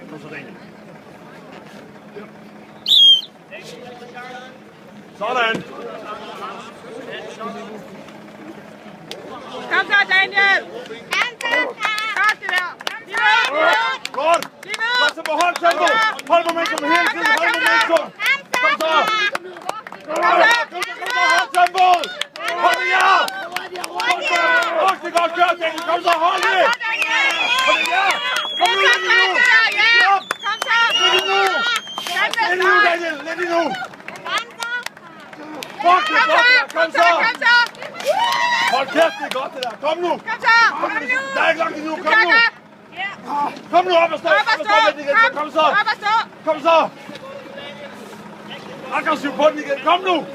Kom så, Daniel. Sådan. Kom så, Daniel! Godt det der! Godt! Lad os beholde tempo! Hold momentum hele tiden! Hold momentum! Kom så! Kom så! Hold tempoet! Hold det her! Rigtig godt kørt, Daniel! Kom så! Hold det! Hold det her! Kom nu! Kom så! Lidt nu! Lidt nu, Daniel! Lidt nu! Fuck, det er godt! Kom så! Hold kæft, det er godt det der! Kom nu! Kom så! Der er ikke langt endnu! Kom nu! Kom nu op og stå! Kom så! Op og stå! Kom så! Aggressiv på den igen! Kom nu!